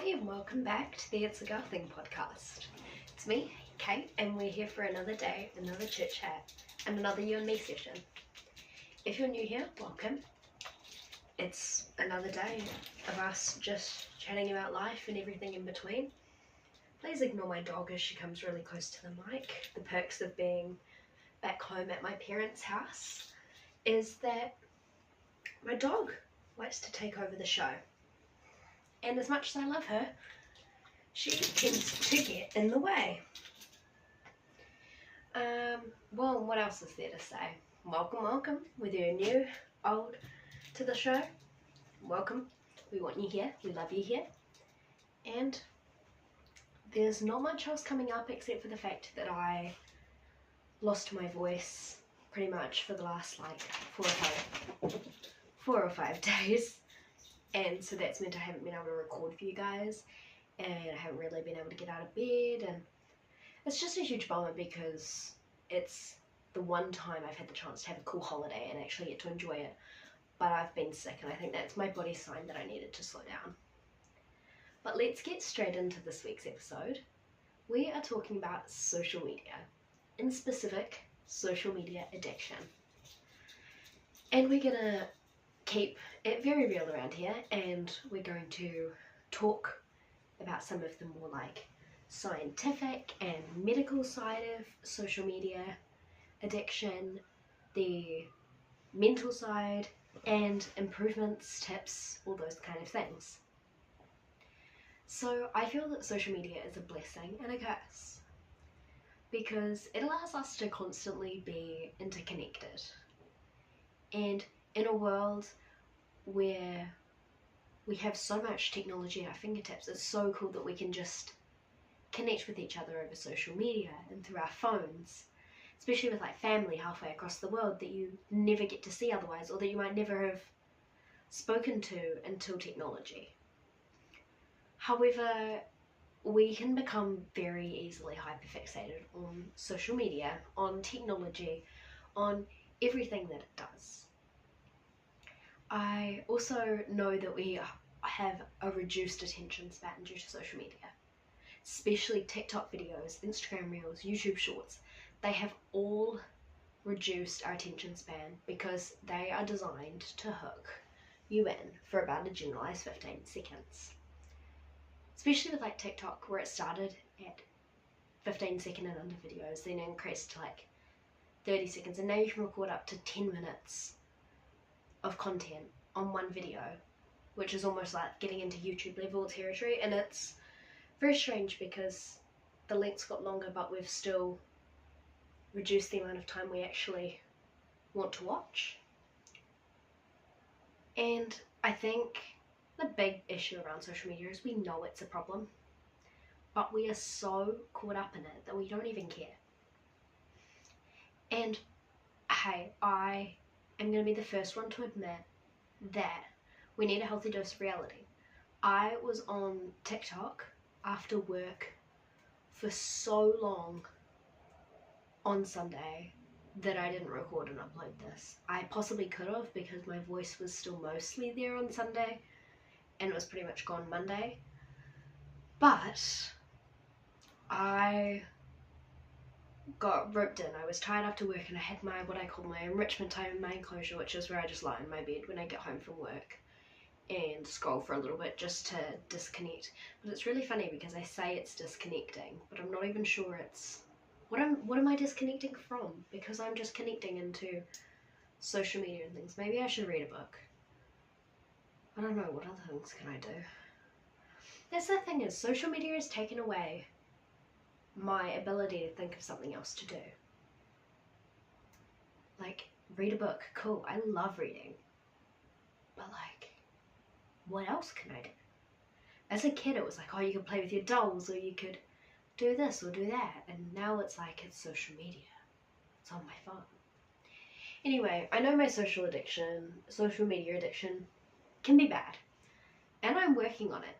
Hi and welcome back to the It's a Girl Thing podcast. It's me, Kate, and we're here for another day, another chit chat, and another you and me session. If you're new here, welcome. It's another day of us just chatting about life and everything in between. Please ignore my dog as she comes really close to the mic. The perks of being back home at my parents' house is that my dog likes to take over the show. And as much as I love her, she tends to get in the way. Well, what else is there to say? Welcome, whether you're new, old to the show. Welcome. We want you here. We love you here. And there's not much else coming up except for the fact that I lost my voice pretty much for the last four or five days. And so that's meant I haven't been able to record for you guys, and I haven't really been able to get out of bed, and it's just a huge bummer because it's the one time I've had the chance to have a cool holiday and actually get to enjoy it, but I've been sick, and I think that's my body's sign that I needed to slow down. But let's get straight into this week's episode. We are talking about social media, in specific, social media addiction. And we're gonna keep it very real around here, and we're going to talk about some of the more scientific and medical side of social media addiction, the mental side, and improvements, tips, all those kind of things. So I feel that social media is a blessing and a curse because it allows us to constantly be interconnected, and in a world where we have so much technology at our fingertips, it's so cool that we can just connect with each other over social media and through our phones, especially with family halfway across the world that you never get to see otherwise, or that you might never have spoken to until technology. However, we can become very easily hyperfixated on social media, on technology, on everything that it does. I also know that we have a reduced attention span due to social media, especially TikTok videos, Instagram Reels, YouTube Shorts. They have all reduced our attention span because they are designed to hook you in for about a generalized 15 seconds. Especially with TikTok, where it started at 15-second and under videos, then increased to 30 seconds, and now you can record up to 10 minutes of content on one video, which is almost like getting into YouTube level territory. And it's very strange because the lengths got longer, but we've still reduced the amount of time we actually want to watch. And I think the big issue around social media is we know it's a problem, but we are so caught up in it that we don't even care. And hey, I I'm going to be the first one to admit that we need a healthy dose of reality. I was on TikTok after work for so long on Sunday that I didn't record and upload this. I possibly could have because my voice was still mostly there on Sunday and it was pretty much gone Monday. But I got roped in. I was tired after work and I had what I call my enrichment time in my enclosure, which is where I just lie in my bed when I get home from work and scroll for a little bit just to disconnect. But it's really funny because I say it's disconnecting, but I'm not even sure it's what am I disconnecting from, because I'm just connecting into social media and things. Maybe I should read a book. I don't know, what other things can I do? That's the thing, is social media has taken away my ability to think of something else to do. Read a book, cool, I love reading. But what else can I do? As a kid it was oh, you could play with your dolls, or you could do this or do that, and now it's social media. It's on my phone. Anyway, I know my social media addiction can be bad, and I'm working on it.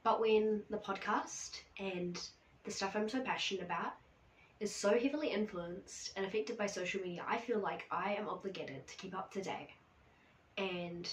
But when the podcast and the stuff I'm so passionate about is so heavily influenced and affected by social media, I feel like I am obligated to keep up to date and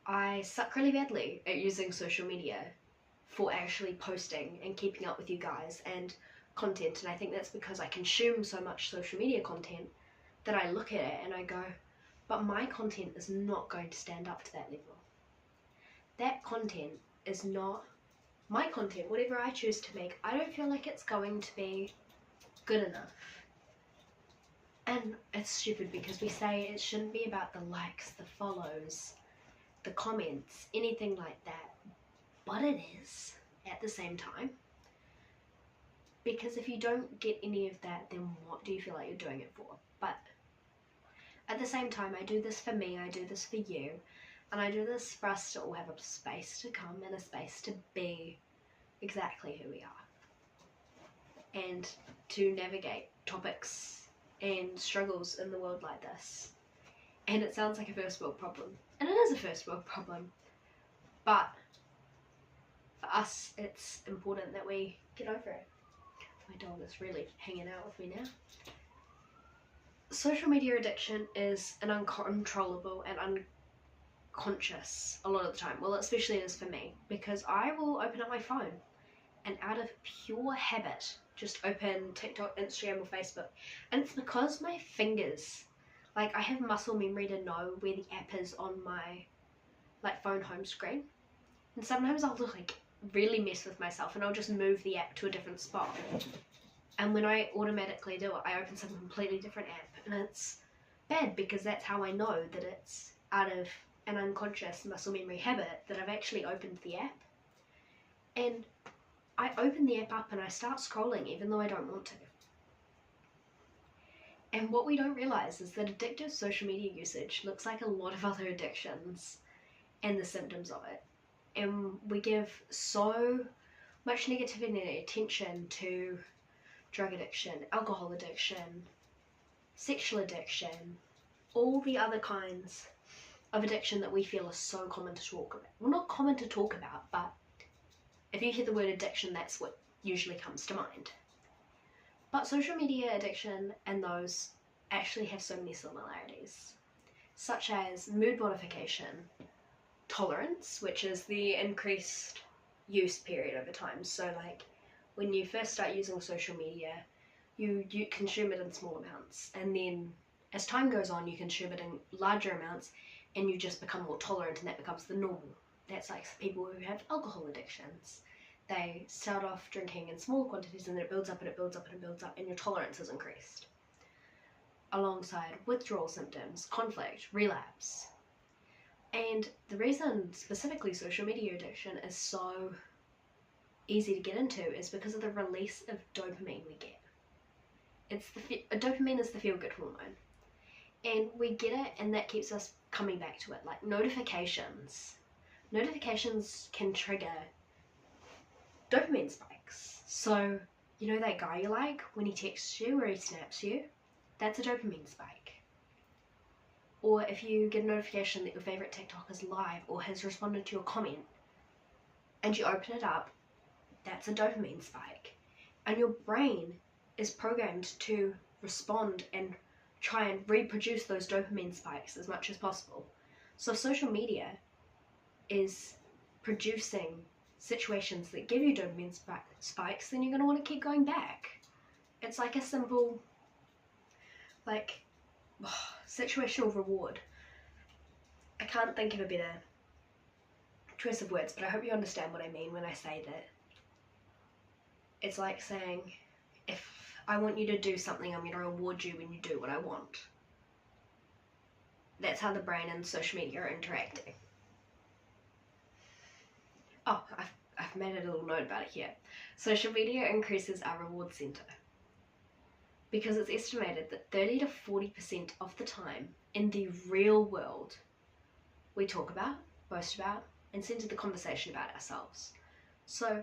I suck really badly at using social media for actually posting and keeping up with you guys and content, and I think that's because I consume so much social media content that I look at it and I go, but my content is not going to stand up to that level. That content is not my content. Whatever I choose to make, I don't feel like it's going to be good enough. And it's stupid because we say it shouldn't be about the likes, the follows, the comments, anything like that. But it is at the same time. Because if you don't get any of that, then what do you feel like you're doing it for? But at the same time, I do this for me, I do this for you, and I do this for us to all have a space to come and a space to be exactly who we are. And to navigate topics and struggles in the world like this. And it sounds like a first world problem. And it is a first world problem. But for us, it's important that we get over it. My dog is really hanging out with me now. Social media addiction is an uncontrollable and unconscious a lot of the time. Well, especially it is for me, because I will open up my phone and out of pure habit just open TikTok, Instagram or Facebook. And it's because my fingers, like I have muscle memory to know where the app is on my phone home screen. And sometimes I'll really mess with myself and I'll just move the app to a different spot. And when I automatically do it, I open some completely different app. And it's bad because that's how I know that it's out of an unconscious muscle memory habit that I've actually opened the app. And I open the app up and I start scrolling even though I don't want to. And what we don't realise is that addictive social media usage looks like a lot of other addictions and the symptoms of it. And we give so much negativity and attention to drug addiction, alcohol addiction, sexual addiction, all the other kinds of addiction that we feel are so common to talk about. Well, not common to talk about, but if you hear the word addiction, that's what usually comes to mind. But social media addiction and those actually have so many similarities, such as mood modification, tolerance, which is the increased use period over time. So when you first start using social media, you consume it in small amounts, and then as time goes on you consume it in larger amounts and you just become more tolerant, and that becomes the normal. That's like people who have alcohol addictions. They start off drinking in small quantities and then it builds up and it builds up and it builds up and your tolerance is increased. Alongside withdrawal symptoms, conflict, relapse. And the reason specifically social media addiction is so easy to get into is because of the release of dopamine we get. Dopamine is the feel-good hormone. And we get it and that keeps us coming back to it. Like notifications. Notifications can trigger dopamine spikes. So, you know that guy you like, when he texts you or he snaps you? That's a dopamine spike. Or if you get a notification that your favourite TikTok is live or has responded to your comment and you open it up, that's a dopamine spike. And your brain is programmed to respond and try and reproduce those dopamine spikes as much as possible. So if social media is producing situations that give you dopamine spikes, then you're going to want to keep going back. It's like a simple, situational reward. I can't think of a better choice of words, but I hope you understand what I mean when I say that. It's like saying, if I want you to do something, I'm going to reward you when you do what I want. That's how the brain and social media are interacting. Oh, I've made a little note about it here. Social media increases our reward centre, because it's estimated that 30 to 40% of the time in the real world we talk about, boast about, and center the conversation about ourselves. So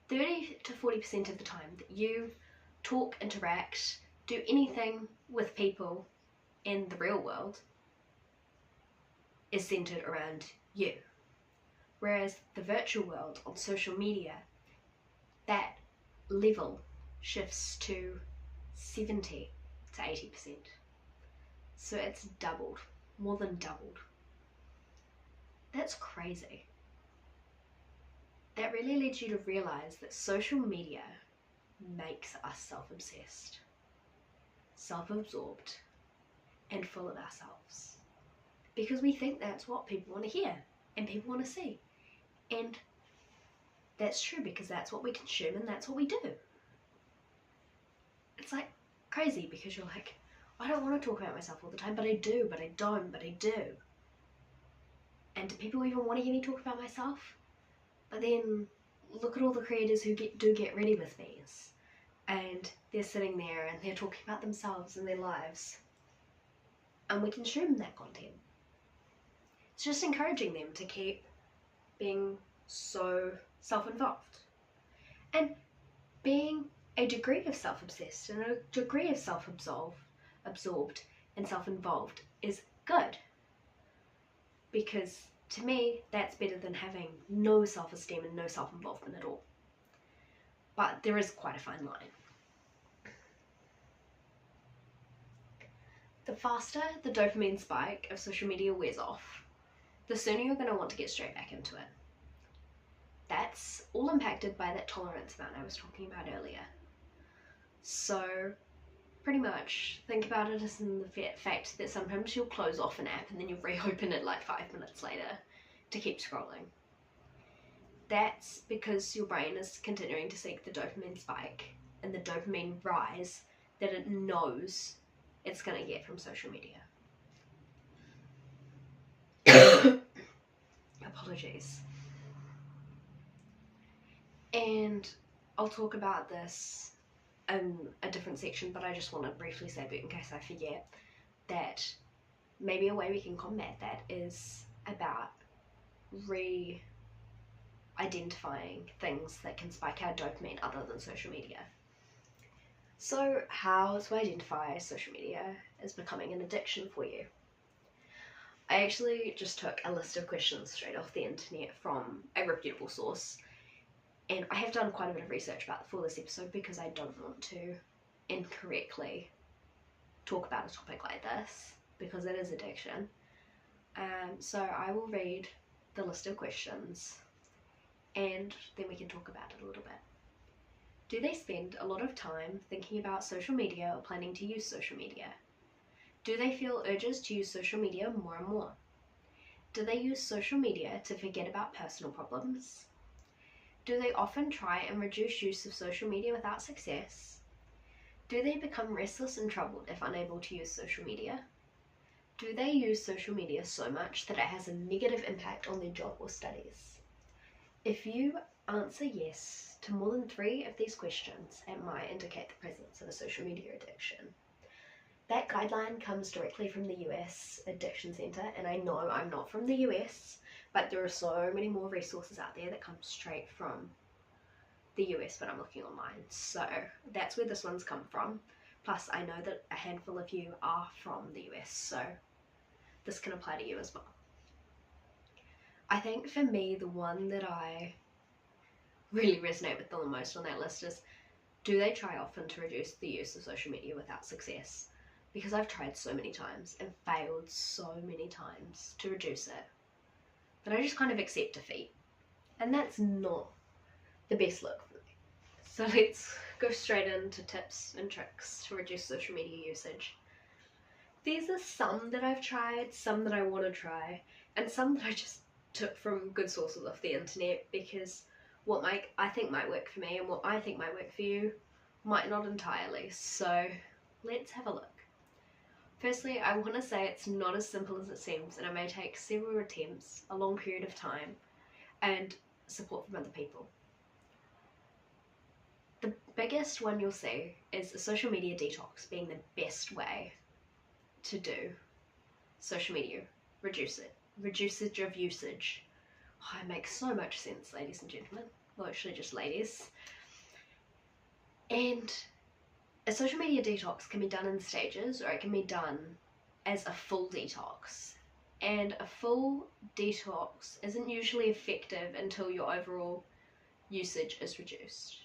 30 to 40% of the time that you talk, interact, do anything with people in the real world is centered around you. Whereas the virtual world on social media, that level shifts to 70 to 80%. So it's doubled, more than doubled. That's crazy. That really leads you to realize that social media makes us self-obsessed, self-absorbed, and full of ourselves. Because we think that's what people want to hear and people want to see. And that's true because that's what we consume and that's what we do. It's like crazy because you're like, I don't want to talk about myself all the time, but I do, but I don't, but I do. And do people even want to hear me talk about myself? But then look at all the creators who do get ready with me's, and they're sitting there and they're talking about themselves and their lives, and we consume that content. It's just encouraging them to keep being so self-involved and being a degree of self-obsessed and a degree of absorbed and self-involved is good, because to me that's better than having no self-esteem and no self-involvement at all. But there is quite a fine line. The faster the dopamine spike of social media wears off, the sooner you're going to want to get straight back into it. That's all impacted by that tolerance amount I was talking about earlier. So pretty much think about it as in the fact that sometimes you'll close off an app and then you'll reopen it like 5 minutes later to keep scrolling. That's because your brain is continuing to seek the dopamine spike and the dopamine rise that it knows it's going to get from social media. Apologies. And I'll talk about this in a different section, but I just want to briefly say, in case I forget, that maybe a way we can combat that is about identifying things that can spike our dopamine other than social media. So how to identify social media as becoming an addiction for you? I actually just took a list of questions straight off the internet from a reputable source, and I have done quite a bit of research for this episode because I don't want to incorrectly talk about a topic like this because it is addiction. So I will read the list of questions and then we can talk about it a little bit. Do they spend a lot of time thinking about social media or planning to use social media? Do they feel urges to use social media more and more? Do they use social media to forget about personal problems? Do they often try and reduce use of social media without success? Do they become restless and troubled if unable to use social media? Do they use social media so much that it has a negative impact on their job or studies? If you answer yes to more than 3 of these questions, it might indicate the presence of a social media addiction. That guideline comes directly from the US Addiction Center, and I know I'm not from the US, but there are so many more resources out there that come straight from the US when I'm looking online. So that's where this one's come from. Plus, I know that a handful of you are from the US, so this can apply to you as well. I think for me, the one that I really resonate with the most on that list is, do they try often to reduce the use of social media without success? Because I've tried so many times and failed so many times to reduce it that I just kind of accept defeat. And that's not the best look for me. So let's go straight into tips and tricks to reduce social media usage. These are some that I've tried, some that I want to try, and some that I just took from good sources off the internet, because what I think might work for me and what I think might work for you might not entirely. So let's have a look. Firstly, I want to say it's not as simple as it seems, and it may take several attempts, a long period of time, and support from other people. The biggest one you'll see is a social media detox being the best way to do social media. Reducage of usage. Oh, it makes so much sense, ladies and gentlemen. Well, actually just ladies. And a social media detox can be done in stages, or it can be done as a full detox. And a full detox isn't usually effective until your overall usage is reduced.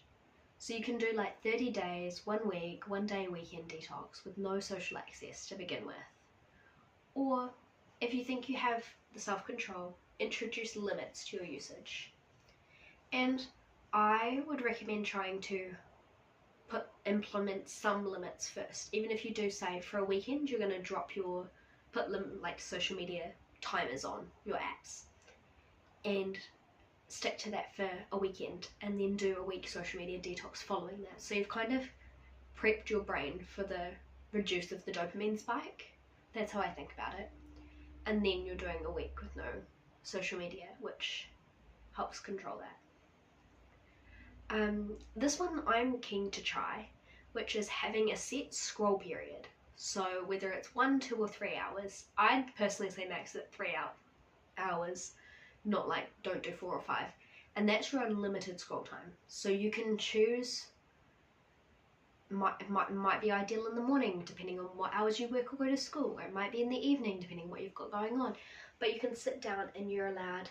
So you can do like 30 days, 1 week, 1 day weekend detox with no social access to begin with. Or if you think you have the self-control introduce limits to your usage. And I would recommend trying to implement some limits first. Even if you do say for a weekend you're going to drop like social media timers on your apps, and stick to that for a weekend, and then do a week social media detox following that. So you've kind of prepped your brain for the reduce of the dopamine spike. That's how I think about it. And then you're doing a week with no social media, which helps control that. This one I'm keen to try, which is having a set scroll period. So whether it's 1, 2 or 3 hours, I'd personally say max it 3 hours, not like don't do 4 or 5. And that's your unlimited scroll time. So you can choose, might be ideal in the morning depending on what hours you work or go to school, or it might be in the evening depending on what you've got going on. But you can sit down and you're allowed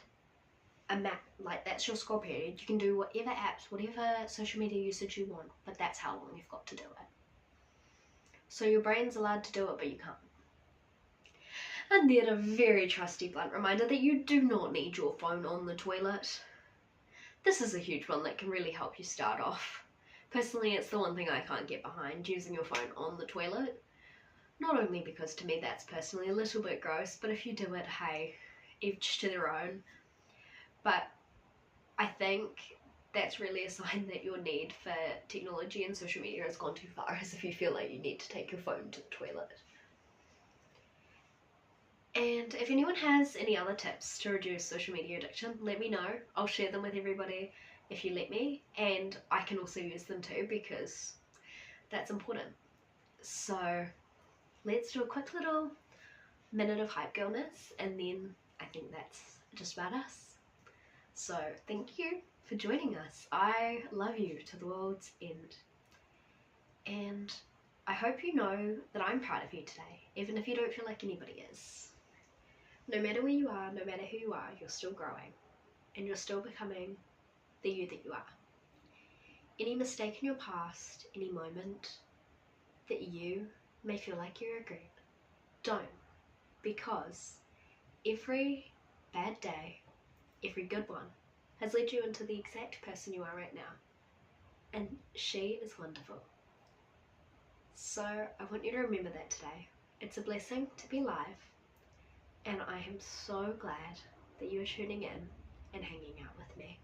a map, like that's your scroll period. You can do whatever apps, whatever social media usage you want, but that's how long you've got to do it. So your brain's allowed to do it, but you can't. And then a very trusty blunt reminder that you do not need your phone on the toilet. This is a huge one that can really help you start off. Personally, it's the one thing I can't get behind, using your phone on the toilet. Not only because to me that's personally a little bit gross, but if you do it, hey, each to their own. But I think that's really a sign that your need for technology and social media has gone too far, as if you feel like you need to take your phone to the toilet. And if anyone has any other tips to reduce social media addiction, let me know. I'll share them with everybody if you let me, and I can also use them too because that's important. So let's do a quick little minute of hype girlness, and then I think that's just about us. So thank you for joining us. I love you to the world's end. And I hope you know that I'm proud of you today, even if you don't feel like anybody is. No matter where you are, no matter who you are, you're still growing. And you're still becoming the you that you are. Any mistake in your past, any moment that you may feel like you regret, don't. Because every bad day, every good one, has led you into the exact person you are right now. And she is wonderful. So I want you to remember that today. It's a blessing to be alive. And I am so glad that you are tuning in and hanging out with me.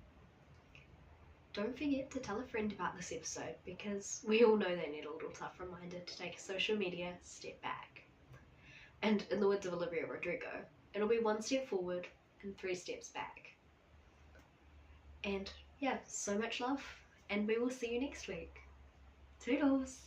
Don't forget to tell a friend about this episode, because we all know they need a little tough reminder to take a social media step back. And in the words of Olivia Rodrigo, it'll be 1 step forward and 3 steps back. And yeah, so much love, and we will see you next week. Toodles!